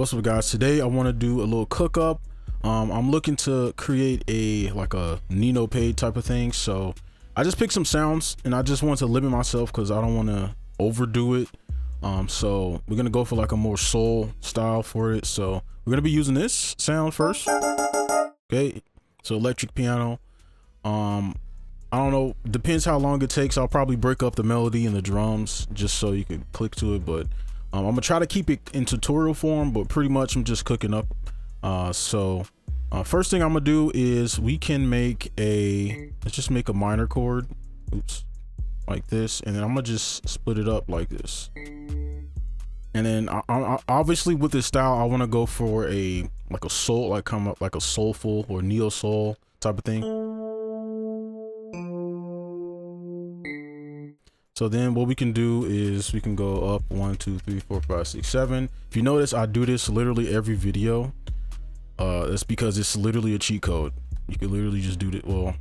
What's up, guys? Today I want to do a little cook up. I'm looking to create a Nino Paid type of thing, so I just picked some sounds and I just want to limit myself because I don't want to overdo it. So we're gonna go for like a more soul style for it. So we're gonna be using this sound first. Okay, so electric piano. I don't know, depends how long it takes. I'll probably break up the melody and the drums just so you can click to it, but I'm gonna try to keep it in tutorial form, but pretty much I'm just cooking up. First thing I'm gonna do is we can make let's just make a minor chord, oops, like this, and then I'm gonna just split it up like this. And then I obviously with this style I want to go for a soul, like come up like a soulful or neo soul type of thing. So then what we can do is we can go up 1 2 3 4 5 6 7. If you notice, I do this literally every video. That's because it's literally a cheat code. You can literally just do it. Well,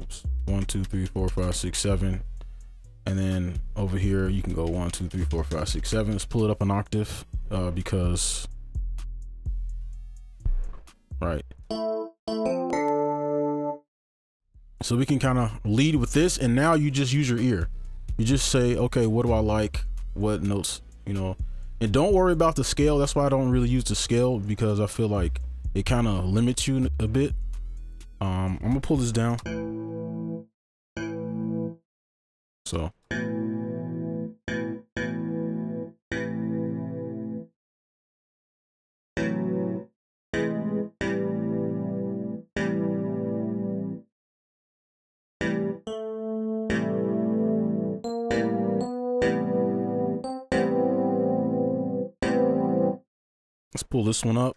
oops, 1 2 3 4 5 6 7, and then over here you can go 1 2 3 4 5 6 7. Let's pull it up an octave because right. So we can kind of lead with this, and now you just use your ear. You just say, okay, what do I like? What notes, you know? And don't worry about the scale. That's why I don't really use the scale, because I feel like it kind of limits you a bit. I'm gonna pull this down. So. Let's pull this one up.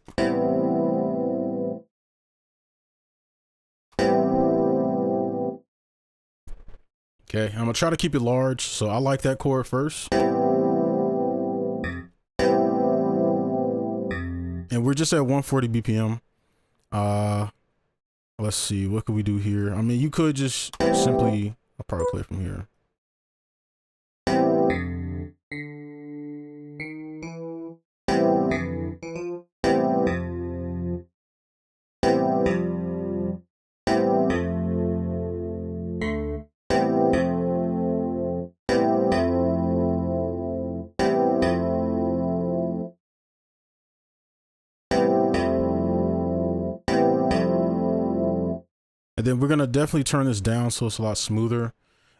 Okay, I'm gonna try to keep it large, so I like that chord first. And we're just at 140 BPM. Let's see, what could we do here? I mean, you could just simply, I'll probably play from here. And then we're gonna definitely turn this down so it's a lot smoother.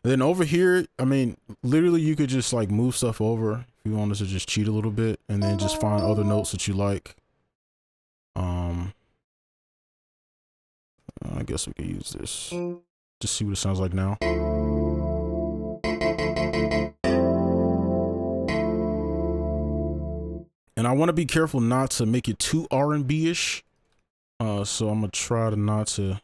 And then over here, I mean, literally you could just like move stuff over if you wanted to just cheat a little bit, and then just find other notes that you like. I guess we could use this. Just see what it sounds like now. And I want to be careful not to make it too R&B-ish. So I'm gonna try to not to.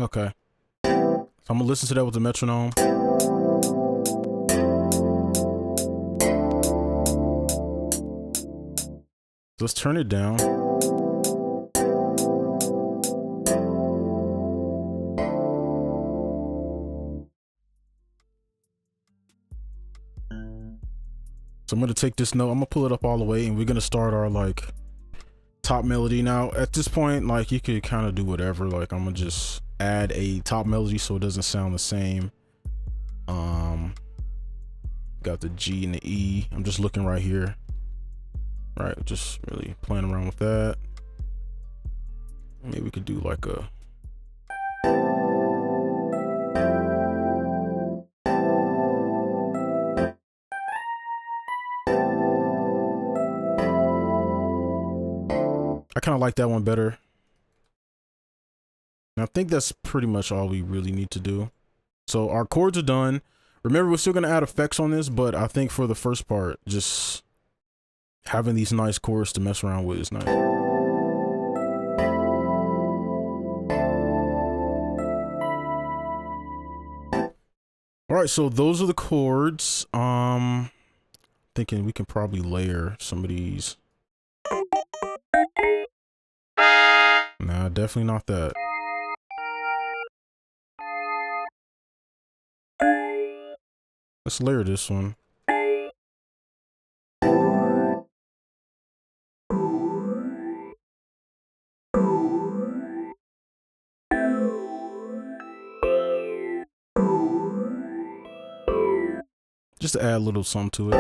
Okay. So I'm gonna listen to that with the metronome. Let's turn it down. So I'm gonna take this note, I'm gonna pull it up all the way, and we're gonna start our like top melody. Now at this point, like you could kind of do whatever. Like I'm gonna just add a top melody so it doesn't sound the same. Got the G and the E. I'm just looking right here. Right, just really playing around with that. Maybe we could do like a I kind of like that one better. And I think that's pretty much all we really need to do. So our chords are done. Remember, we're still going to add effects on this, but I think for the first part, just having these nice chords to mess around with is nice. All right, so those are the chords. Thinking we can probably layer some of these. Nah, definitely not that. Let's layer this one. Just to add a little something to it.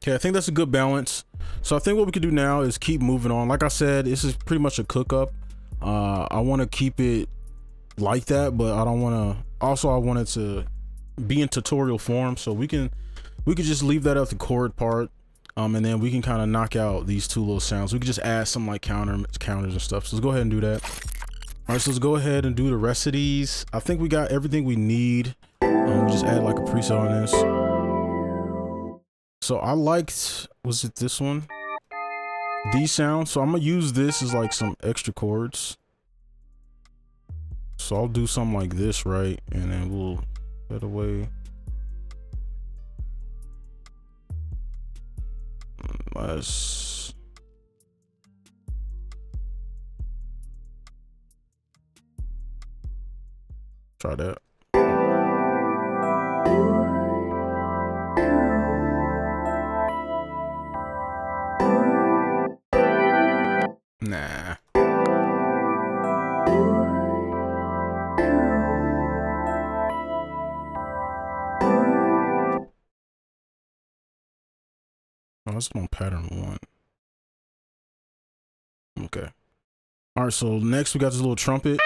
Okay, I think that's a good balance. So I think what we can do now is keep moving on. Like I said, this is pretty much a cook up. I want to keep it like that, but I don't want to. Also, I want it to be in tutorial form, so we could just leave that at the chord part, and then we can kind of knock out these two little sounds. We could just add some like counters and stuff. So let's go ahead and do that. All right, so let's go ahead and do the rest of these. I think we got everything we need. We just add like a preset on this. So I liked, was it this one? These sounds. So I'm gonna use this as like some extra chords. So I'll do something like this, right? And then we'll that away. Let's try that. Nah. Oh, that's on pattern 1. Okay. All right, so next we got this little trumpet.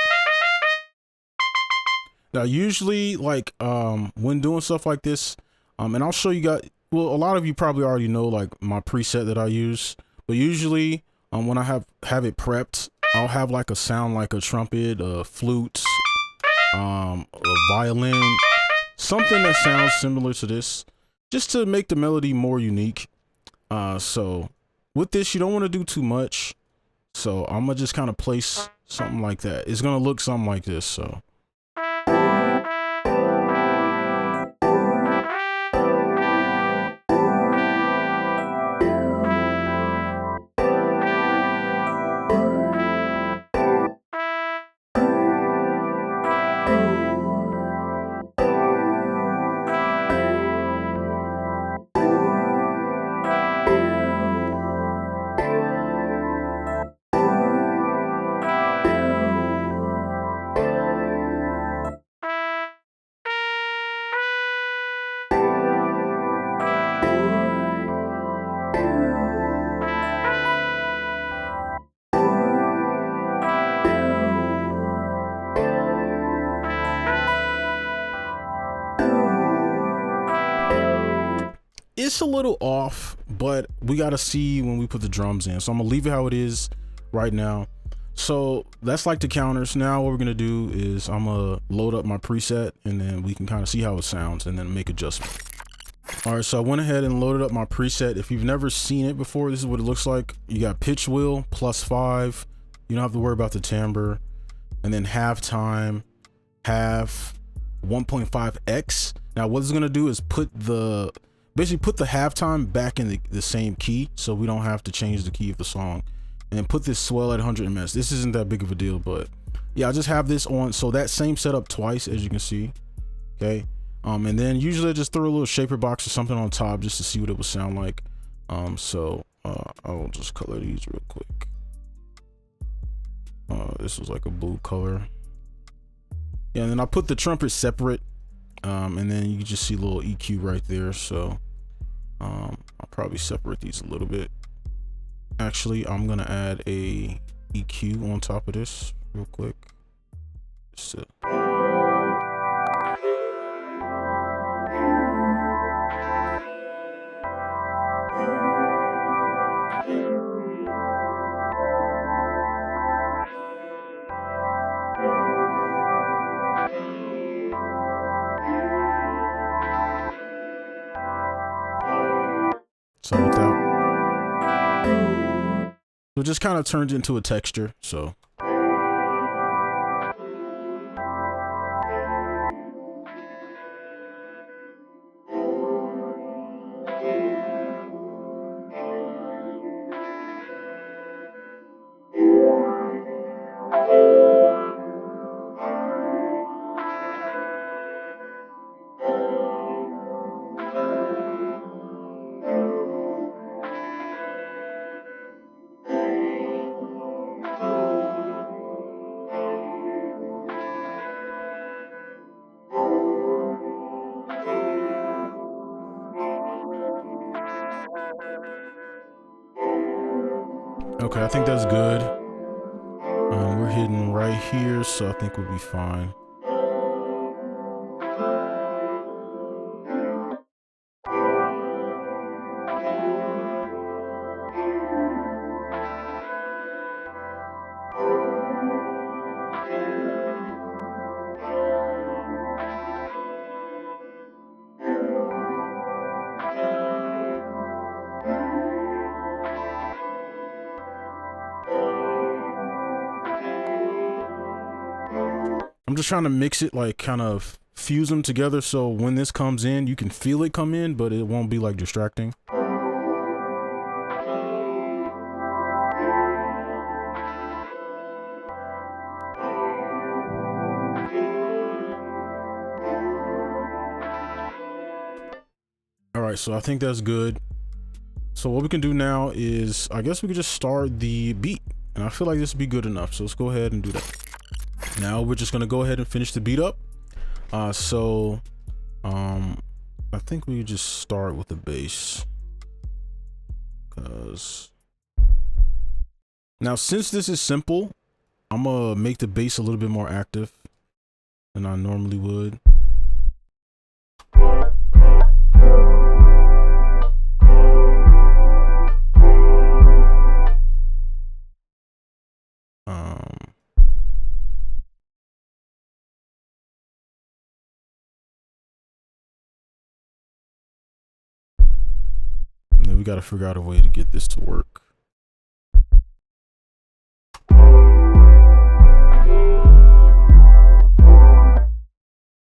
Now, usually, like, when doing stuff like this, and I'll show you guys, well, a lot of you probably already know, like, my preset that I use, but usually, when I have it prepped, I'll have, like, a sound like a trumpet, a flute, a violin, something that sounds similar to this, just to make the melody more unique. So, with this, you don't want to do too much, so I'm gonna just kind of place something like that. It's gonna look something like this, so. It's a little off, but we gotta see when we put the drums in. So I'm gonna leave it how it is right now. So that's like the counters. Now what we're gonna do is I'm gonna load up my preset, and then we can kind of see how it sounds and then make adjustments. All right, so I went ahead and loaded up my preset. If you've never seen it before, this is what it looks like. You got pitch wheel +5. You don't have to worry about the timbre. And then halftime, half, 1.5x. Now what it's gonna do is basically put the halftime back in the same key, so we don't have to change the key of the song, and then put this swell at 100 ms. This isn't that big of a deal, but yeah, I just have this on, so that same setup twice, as you can see. Okay, and then usually I just throw a little shaper box or something on top just to see what it would sound like. I'll just color these real quick. This was like a blue color. Yeah, and then I put the trumpet separate. And then you can just see a little EQ right there. So I'll probably separate these a little bit. Actually, I'm gonna add a EQ on top of this real quick. So with that, it just kind of turns into a texture. So Okay, I think that's good. We're hitting right here, so I think we'll be fine. I'm just trying to mix it, like kind of fuse them together, so when this comes in, you can feel it come in, but it won't be like distracting. All right, so I think that's good. So what we can do now is, I guess we could just start the beat, and I feel like this would be good enough. So let's go ahead and do that. Now we're just gonna go ahead and finish the beat up. I think we just start with the bass, because now since this is simple, I'm gonna make the bass a little bit more active than I normally would. And then we got to figure out a way to get this to work.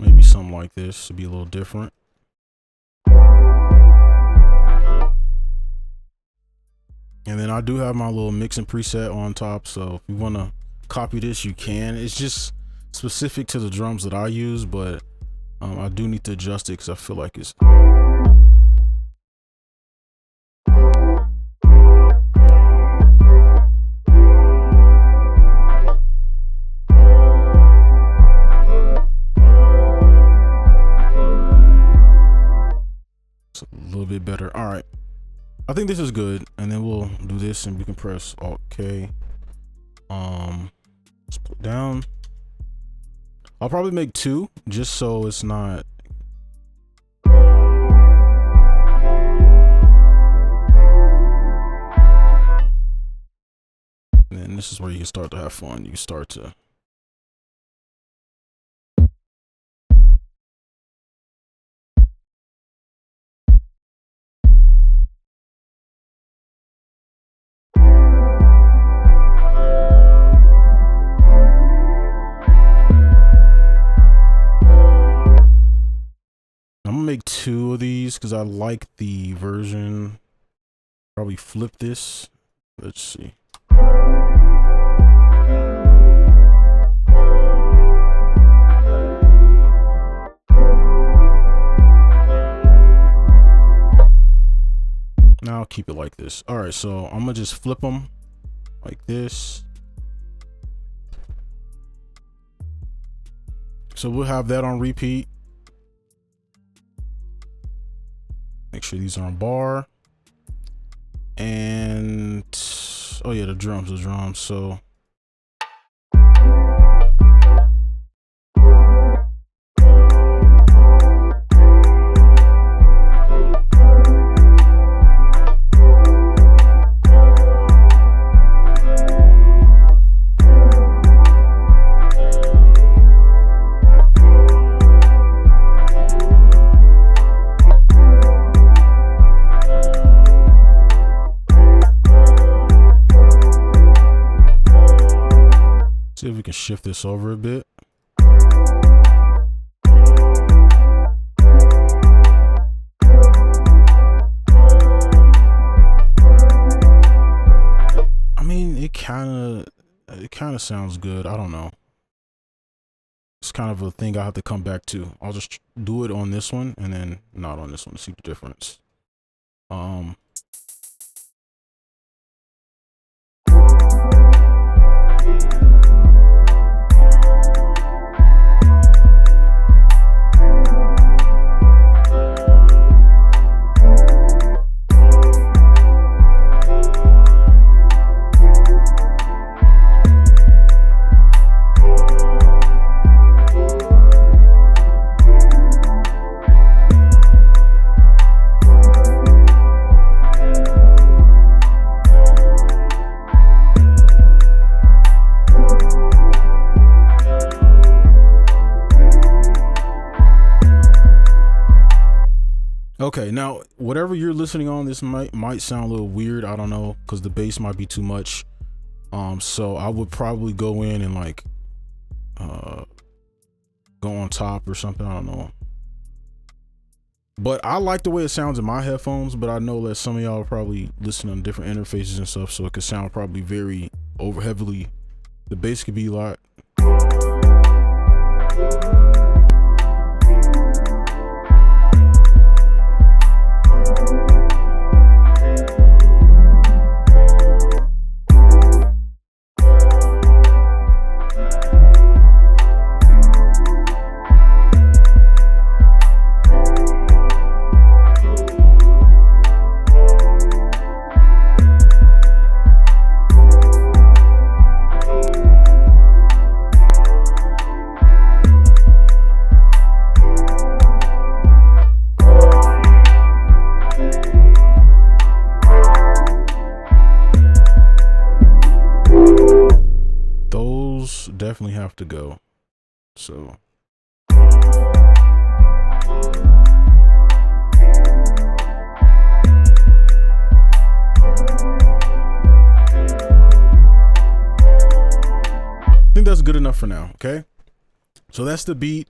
Maybe something like this to be a little different. And then I do have my little mixing preset on top, so if you want to copy this, you can. It's just specific to the drums that I use, but I do need to adjust it because I feel like it's a little bit better. All right, I think this is good, and then we'll do this and we can press Alt K. Let's put it down. I'll probably make 2 just so it's not and then this is where you can start to have fun. You can start to make 2 of these because I like the version. Probably flip this. Let's see. Now I'll keep it like this. All right, so I'm gonna just flip them like this. So we'll have that on repeat. Make sure these are on bar. And oh yeah, the drums. So see if we can shift this over a bit. I mean, it kind of sounds good. I don't know. It's kind of a thing I have to come back to. I'll just do it on this one and then not on this one to see the difference. Okay, now whatever you're listening on, this might sound a little weird. I don't know, because the bass might be too much. So I would probably go in and like go on top or something. I don't know. But I like the way it sounds in my headphones, but I know that some of y'all are probably listening on different interfaces and stuff, so it could sound probably very over heavily. The bass could be like definitely have to go. So I think that's good enough for now. Okay, so that's the beat.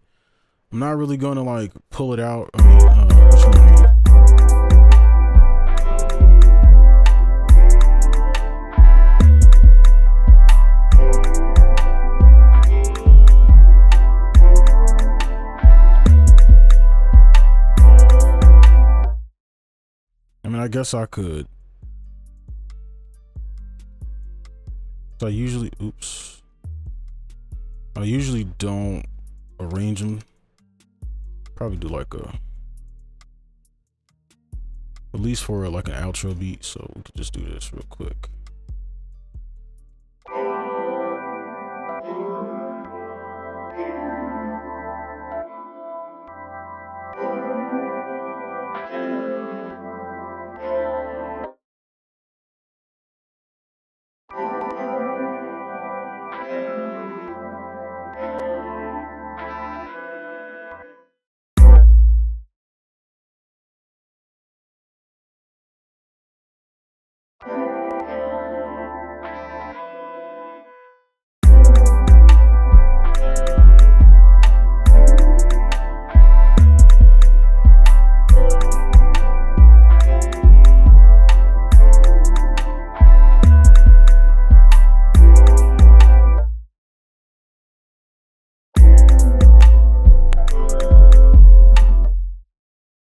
I'm not really gonna like pull it out. I mean, what you mean? I guess I could. So I usually don't arrange them. Probably do like at least for like an outro beat. So we could just do this real quick.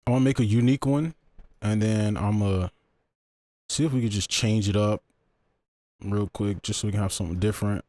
I want to make a unique one, and then I'm gonna see if we could just change it up real quick, just so we can have something different.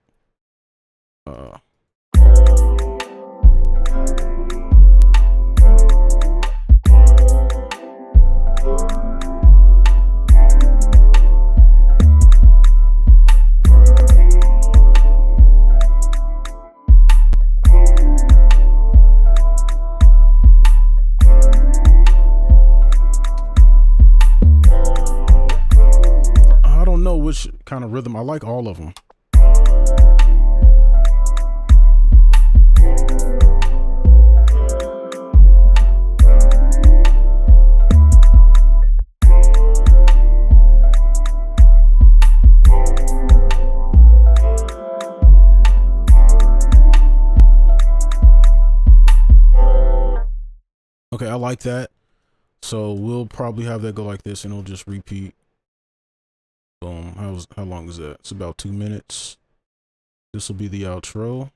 Which kind of rhythm. I like all of them. Okay, I like that. So we'll probably have that go like this, and it'll just repeat. Boom. How long is that? It's about 2 minutes. This will be the outro.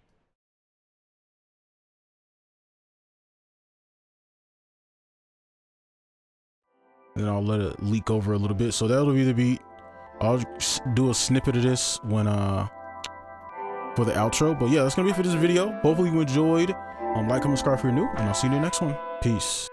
Then I'll let it leak over a little bit. So that'll be the beat. I'll do a snippet of this when for the outro. But yeah, that's gonna be it for this video. Hopefully you enjoyed. Like, comment, subscribe if you're new, and I'll see you in the next one. Peace.